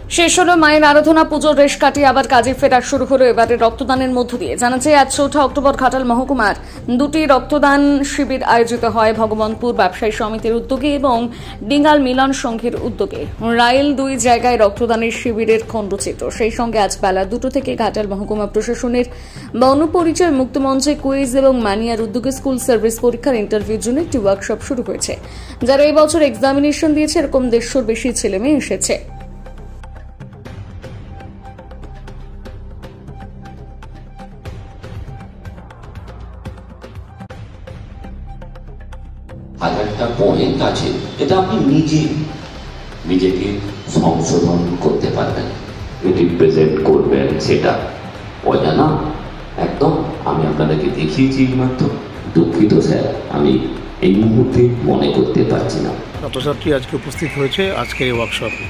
শেষ হলো মায়ের আরাধনা পুজোর রেশ কাটিয়ে আবার কাজে ফেরা শুরু হলো এবারে রক্তদানের মধ্য দিয়ে। জানা যায় আজ 4 অক্টোবর ঘাটাল মহকুমার 2টি রক্তদান শিবির আয়োজিত হয় ভগবানপুর ব্যবসায়ী সমিতির উদ্যোগে এবং ডিঙ্গাল মিলন সংঘের উদ্যোগে। রাইল 2 জায়গায় রক্তদানের শিবিরের খণ্ডচিত্র। সেই সঙ্গে আজ বেলা 2টো থেকে ঘাটাল মহকুমা প্রশাসনের বর্ণপরিচয় মুক্তমঞ্চে কুইজ এবং মানিয়ার উদ্যোগে স্কুল সার্ভিস পরীক্ষার ইন্টারভিউর জন্য একটি ওয়ার্কশপ শুরু হয়েছে। যারা এই বছর এক্সামিনেশন দিয়েছে এরকম 150-র বেশি ছেলেমেয়ে এসেছে। হাজারটা পয়েন্ট আছে, এটা আপনি নিজেকে সংশোধন করতে পারবেন, রিপ্রেজেন্ট করবেন। সেটা অজানা একদম। আমি আপনাদেরকে দেখিয়েছি মাত্র। দুঃখিত স্যার, আমি এই মুহূর্তে মনে করতে পারছি না। ছাত্রছাত্রী আজকে উপস্থিত হয়েছে আজকের এই ওয়ার্কশপে।